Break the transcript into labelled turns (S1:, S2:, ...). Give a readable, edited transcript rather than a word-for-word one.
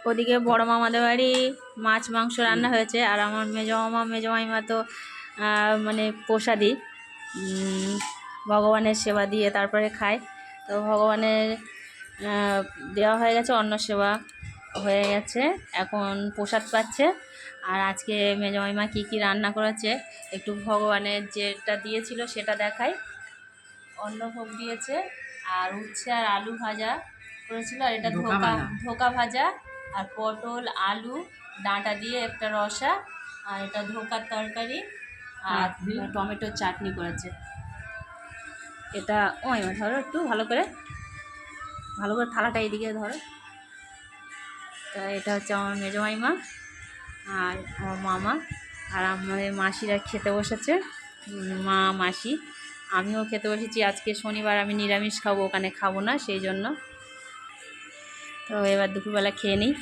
S1: ওদিকে বড় মামাদের বাড়ি মাছ মাংস রান্না হয়েছে, আর আমার মেজো মামা মেজো মাইমা তো মানে প্রসাদী, ভগবানের সেবা দিয়ে তারপরে খায়। তো ভগবানের দেওয়া হয়ে গেছে, অন্ন সেবা হয়ে গেছে, এখন প্রসাদ পাচ্ছে। আর আজকে মেজো মাইমা কী কী রান্না করেছে একটু ভগবানের যেটা দিয়েছিল সেটা দেখায়। অন্নভোগ দিয়েছে, আর উচ্ছে আর আলু ভাজা করেছিল, আর এটা ধোকা ভাজা, আর পটল আলু ডাঁটা দিয়ে একটা রসা, আর এটা ধোকার তরকারি, আর টমেটোর চাটনি করেছে। এটা ধরো একটু ভালো করে থালাটা এদিকে ধরো। তা এটা হচ্ছে আমার মেজো মাইমা আর আমার মামা, আর আমাদের মাসিরা খেতে বসেছে, মা মাসি। আমিও খেতে বসেছি, আজকে শনিবার আমি নিরামিষ খাবো, ওখানে খাবো না, সেই জন্য। তো এবার দুপুরবেলা খেয়ে নিই।